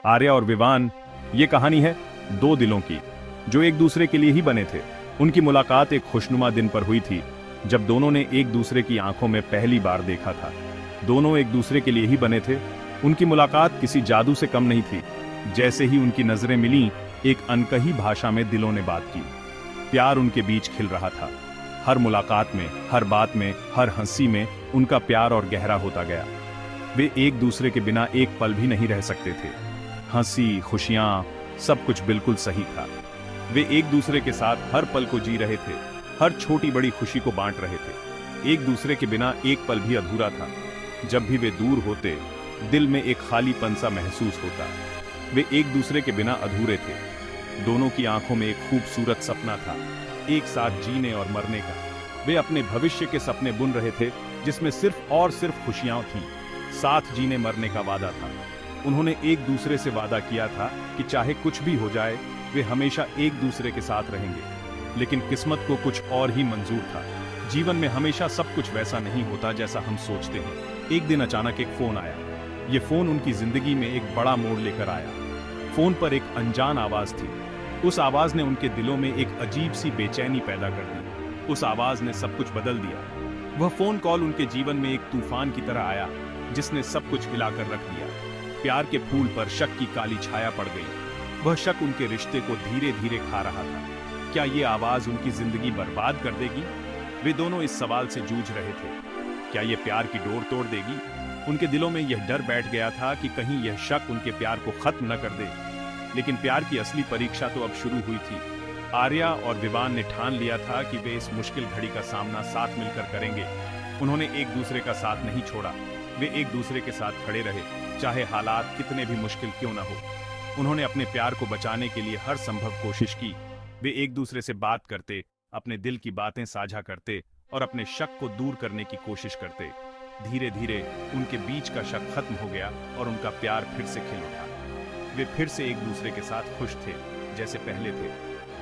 आर्या और विवान, ये कहानी है दो दिलों की जो एक दूसरे के लिए ही बने थे। उनकी मुलाकात एक खुशनुमा दिन पर हुई थी जब दोनों ने एक दूसरे की आंखों में पहली बार देखा था। दोनों एक दूसरे के लिए ही बने थे। उनकी मुलाकात किसी जादू से कम नहीं थी। जैसे ही उनकी नजरें मिलीं, एक अनकही भाषा में दिलों ने बात की। प्यार उनके बीच खिल रहा था। हर मुलाकात में, हर बात में, हर हंसी में उनका प्यार और गहरा होता गया। वे एक दूसरे के बिना एक पल भी नहीं रह सकते थे। हंसी, खुशियां, सब कुछ बिल्कुल सही था। वे एक दूसरे के साथ हर पल को जी रहे थे, हर छोटी बड़ी खुशी को बांट रहे थे। एक दूसरे के बिना एक पल भी अधूरा था। जब भी वे दूर होते, दिल में एक खालीपन सा महसूस होता। वे एक दूसरे के बिना अधूरे थे। दोनों की आंखों में एक खूबसूरत सपना था, एक साथ जीने और मरने का। वे अपने भविष्य के सपने बुन रहे थे जिसमें सिर्फ और सिर्फ खुशियां थीं। साथ जीने मरने का वादा था। उन्होंने एक दूसरे से वादा किया था कि चाहे कुछ भी हो जाए, वे हमेशा एक दूसरे के साथ रहेंगे। लेकिन किस्मत को कुछ और ही मंजूर था। जीवन में हमेशा सब कुछ वैसा नहीं होता जैसा हम सोचते हैं। एक दिन अचानक एक फोन आया। ये फोन उनकी जिंदगी में एक बड़ा मोड़ लेकर आया। फोन पर एक अनजान आवाज थी। उस आवाज ने उनके दिलों में एक अजीब सी बेचैनी पैदा कर दी। उस आवाज ने सब कुछ बदल दिया। वह फोन कॉल उनके जीवन में एक तूफान की तरह आया जिसने सब कुछ हिलाकर रख दिया। प्यार के फूल पर शक की काली छाया पड़ गई। वह शक उनके रिश्ते को धीरे धीरे खा रहा था। क्या ये आवाज उनकी जिंदगी बर्बाद कर देगी? वे दोनों इस सवाल से जूझ रहे थे। क्या ये प्यार की डोर तोड़ देगी? उनके दिलों में यह डर बैठ गया था कि कहीं यह शक उनके प्यार को खत्म न कर दे। लेकिन प्यार की असली परीक्षा तो अब शुरू हुई थी। आर्या और विवान ने ठान लिया था कि वे इस मुश्किल घड़ी का सामना साथ मिलकर करेंगे। उन्होंने एक दूसरे का साथ नहीं छोड़ा। वे एक दूसरे के साथ खड़े रहे, चाहे हालात कितने भी मुश्किल क्यों न हो। उन्होंने अपने प्यार को बचाने के लिए हर संभव कोशिश की। वे एक दूसरे से बात करते, अपने दिल की बातें साझा करते और अपने शक को दूर करने की कोशिश करते। धीरे धीरे उनके बीच का शक खत्म हो गया और उनका प्यार फिर से खिल उठा। वे फिर से एक दूसरे के साथ खुश थे जैसे पहले थे।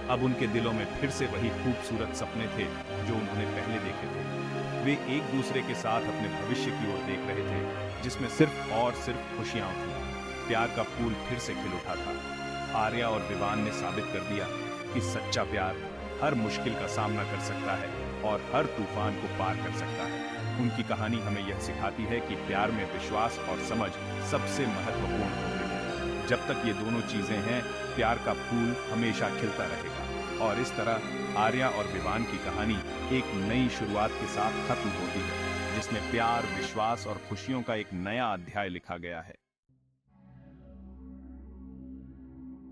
अब उनके दिलों में फिर से वही खूबसूरत सपने थे जो उन्होंने पहले देखे थे। वे एक दूसरे के साथ अपने भविष्य की ओर देख रहे थे जिसमें सिर्फ और सिर्फ खुशियां थीं। प्यार का फूल फिर से खिल उठा था। आर्या और विवान ने साबित कर दिया कि सच्चा प्यार हर मुश्किल का सामना कर सकता है और हर तूफान को पार कर सकता है। उनकी कहानी हमें यह सिखाती है कि प्यार में विश्वास और समझ सबसे महत्वपूर्ण होते हैं। जब तक ये दोनों चीजें हैं, प्यार का फूल हमेशा खिलता रहेगा। और इस तरह आर्या और विवान की कहानी एक नई शुरुआत के साथ खत्म होती है जिसमें प्यार, विश्वास और खुशियों का एक नया अध्याय लिखा गया है।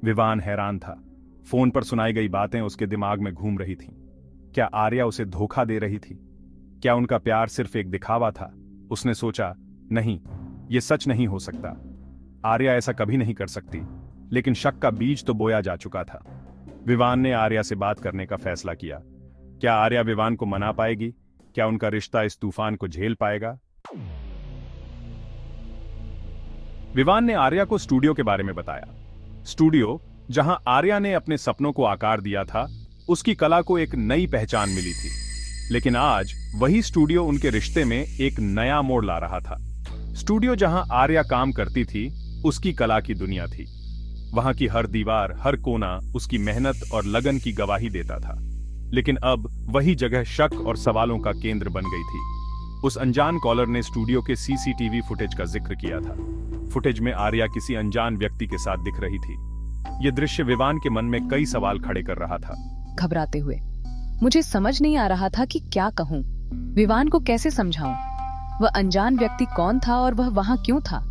विवान हैरान था। फोन पर सुनाई गई बातें उसके दिमाग में घूम रही थीं। क्या आर्या उसे धोखा दे रही थी? क्या उनका प्यार सिर्फ एक दिखावा था? उसने सोचा, नहीं, यह सच नहीं हो सकता। आर्या ऐसा कभी नहीं कर सकती। लेकिन शक का बीज तो बोया जा चुका था। विवान ने आर्या से बात करने का फैसला किया। क्या आर्या विवान को मना पाएगी? क्या उनका रिश्ता इस तूफान को झेल पाएगा? विवान ने आर्या को स्टूडियो के बारे में बताया। स्टूडियो जहां आर्या ने अपने सपनों को आकार दिया था, उसकी कला को एक नई पहचान मिली थी। लेकिन आज वही स्टूडियो उनके रिश्ते में एक नया मोड़ ला रहा था। स्टूडियो जहां आर्या काम करती थी, उसकी कला की दुनिया थी। वहां की हर दीवार, हर कोना उसकी मेहनत और लगन की गवाही देता था। लेकिन अब वही जगह शक और सवालों का केंद्र बन गई थी। उस अनजान कॉलर ने स्टूडियो के सीसीटीवी फुटेज का जिक्र किया था। फुटेज में आर्या किसी अनजान व्यक्ति के साथ दिख रही थी। यह दृश्य विवान के मन में कई सवाल खड़े कर रहा था। घबराते हुए मुझे समझ नहीं आ रहा था कि क्या कहूँ। विवान को कैसे समझाऊं? वह अनजान व्यक्ति कौन था और वह वहां क्यों था?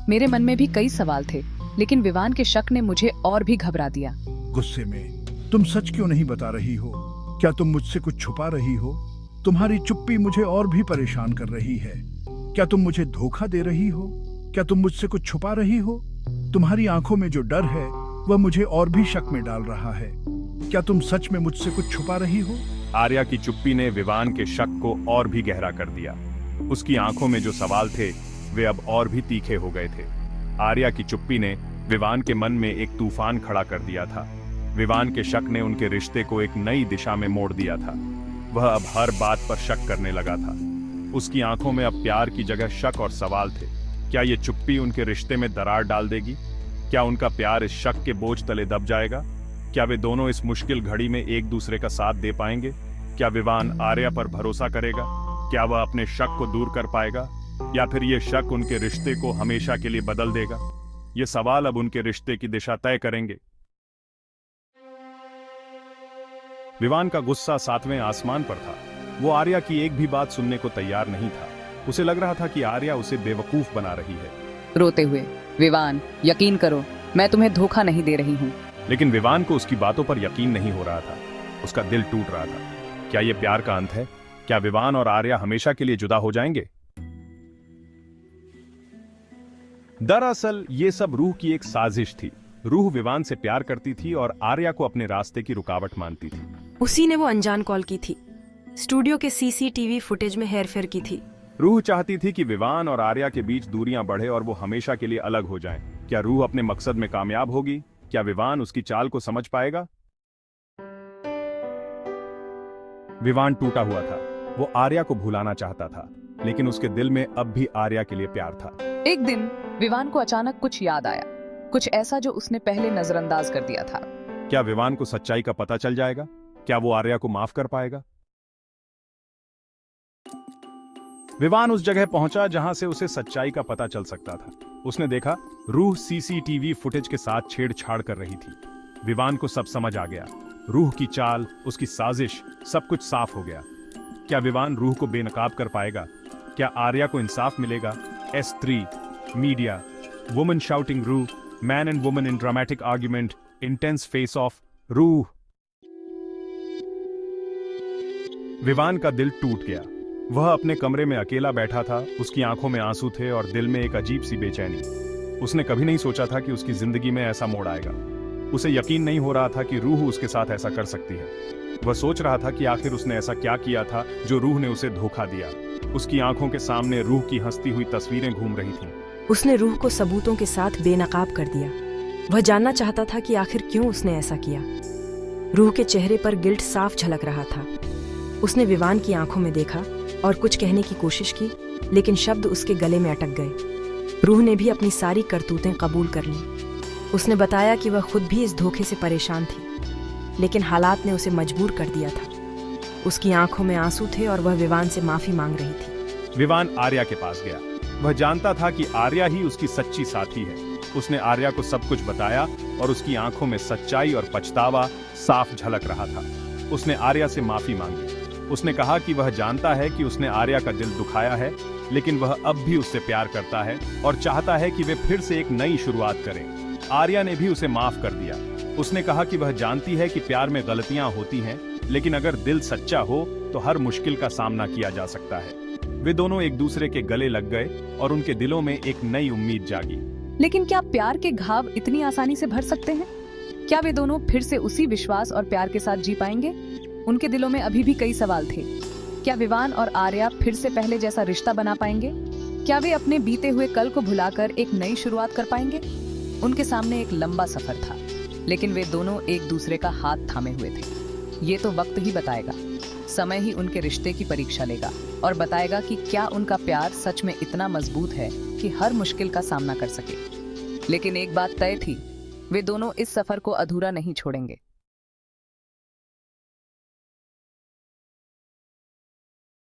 मेरे मन में भी कई सवाल थे, लेकिन विवान के शक ने मुझे और भी घबरा दिया। गुस्से में तुम सच क्यों नहीं बता रही हो? क्या तुम मुझसे कुछ छुपा रही हो? तुम्हारी चुप्पी मुझे और भी परेशान कर रही है। क्या तुम मुझे धोखा दे रही हो? क्या तुम मुझसे कुछ छुपा रही हो? तुम्हारी आंखों में जो डर है वह मुझे और भी शक में डाल रहा है। क्या तुम सच में मुझसे कुछ छुपा रही हो? आर्या की चुप्पी ने विवान के शक को और भी गहरा कर दिया। उसकी आंखों में जो सवाल थे वे अब और भी तीखे हो गए थे। आर्या की चुप्पी ने विवान के मन में एक तूफान खड़ा कर दिया था। विवान के शक ने उनके रिश्ते को एक नई दिशा में मोड़ दिया था। वह अब हर बात पर शक करने लगा था। उसकी आंखों में अब प्यार की जगह शक और सवाल थे। क्या ये चुप्पी उनके रिश्ते में दरार डाल देगी? क्या उनका प्यार इस शक के बोझ तले दब जाएगा? क्या वे दोनों इस मुश्किल घड़ी में एक दूसरे का साथ दे पाएंगे? क्या विवान आर्या पर भरोसा करेगा? क्या वह अपने शक को दूर कर पाएगा, या फिर यह शक उनके रिश्ते को हमेशा के लिए बदल देगा? ये सवाल अब उनके रिश्ते की दिशा तय करेंगे। विवान का गुस्सा 7वें आसमान पर था। वो आर्या की एक भी बात सुनने को तैयार नहीं था। उसे लग रहा था कि आर्या उसे बेवकूफ बना रही है। रोते हुए, विवान, यकीन करो, मैं तुम्हें धोखा नहीं दे रही हूँ। लेकिन विवान को उसकी बातों पर यकीन नहीं हो रहा था। उसका दिल टूट रहा था। क्या यह प्यार का अंत है? क्या विवान और आर्या हमेशा के लिए जुदा हो जाएंगे? दरअसल ये सब रूह की एक साजिश थी। रूह विवान से प्यार करती थी और आर्या को अपने रास्ते की रुकावट मानती थी। उसी ने वो अनजान कॉल की थी। स्टूडियो के सीसीटीवी फुटेज में हेरफेर की थी। रूह चाहती थी कि विवान और आर्या के बीच दूरियां बढ़े और वो हमेशा के लिए अलग हो जाएं। क्या रूह अपने मकसद में कामयाब होगी? क्या विवान उसकी चाल को समझ पाएगा? विवान टूटा हुआ था। वो आर्या को भुलाना चाहता था, लेकिन उसके दिल में अब भी आर्या के लिए प्यार था। एक दिन विवान को अचानक कुछ याद आया, कुछ ऐसा जो उसने पहले नजरअंदाज कर दिया था। क्या विवान को सच्चाई का पता चल जाएगा? क्या वो आर्या को माफ कर पाएगा? विवान उस जगह पहुंचा जहां से उसे सच्चाई का पता चल सकता था। उसने देखा रूह सीसीटीवी फुटेज के साथ छेड़छाड़ कर रही थी। विवान को सब समझ आ गया। रूह की चाल, उसकी साजिश, सब कुछ साफ हो गया। क्या विवान रूह को बेनकाब कर पाएगा? क्या आर्या को इंसाफ मिलेगा? S3 मीडिया, वुमन शाउटिंग रूह, man and woman in dramatic argument, intense face of रूह। विवान का दिल टूट गया। वह अपने कमरे में अकेला बैठा था। उसकी आंखों में आंसू थे और दिल में एक अजीब सी बेचैनी। उसने कभी नहीं सोचा था कि उसकी जिंदगी में ऐसा मोड़ आएगा। उसे यकीन नहीं हो रहा था कि रूह उसके साथ ऐसा कर सकती है। वह सोच रहा था कि आखिर उसने ऐसा क्या किया था जो रूह ने उसे धोखा दिया। उसकी आंखों के सामने रूह की हंसती हुई तस्वीरें घूम रही थीं। उसने रूह को सबूतों के साथ बेनकाब कर दिया। वह जानना चाहता था कि आखिर क्यों उसने ऐसा किया। रूह के चेहरे पर गिल्ट साफ झलक रहा था। उसने विवान की आंखों में देखा और कुछ कहने की कोशिश की, लेकिन शब्द उसके गले में अटक गए। रूह ने भी अपनी सारी करतूतें कबूल कर लीं। उसने बताया कि वह खुद भी इस धोखे से परेशान थी, लेकिन हालात ने उसे मजबूर कर दिया था। उसकी आंखों में आंसू थे और वह विवान से माफी मांग रही थी। विवान आर्या के पास गया। वह जानता था कि आर्या ही उसकी सच्ची साथी है। उसने आर्या को सब कुछ बताया और उसकी आंखों में सच्चाई और पछतावा साफ झलक रहा था। उसने आर्या से माफी मांगी। उसने कहा कि वह जानता है कि उसने आर्या का दिल दुखाया है, लेकिन वह अब भी उससे प्यार करता है और चाहता है कि वे फिर से एक नई शुरुआत करें। आर्या ने भी उसे माफ कर दिया। उसने कहा कि वह जानती है कि प्यार में गलतियां होती हैं, लेकिन अगर दिल सच्चा हो तो हर मुश्किल का सामना किया जा सकता है। वे दोनों एक दूसरे के गले लग गए और उनके दिलों में एक नई उम्मीद जागी। लेकिन क्या प्यार के घाव इतनी आसानी से भर सकते हैं? क्या वे दोनों फिर से उसी विश्वास और प्यार के साथ जी पाएंगे? उनके दिलों में अभी भी कई सवाल थे। क्या विवान और आर्या फिर से पहले जैसा रिश्ता बना पाएंगे? क्या वे अपने बीते हुए कल को भुलाकर एक नई शुरुआत कर पाएंगे? उनके सामने एक लंबा सफर था, लेकिन वे दोनों एक दूसरे का हाथ थामे हुए थे। ये तो वक्त ही बताएगा। समय ही उनके रिश्ते की परीक्षा लेगा और बताएगा कि क्या उनका प्यार सच में इतना मजबूत है कि हर मुश्किल का सामना कर सके। लेकिन एक बात तय थी, वे दोनों इस सफर को अधूरा नहीं छोड़ेंगे।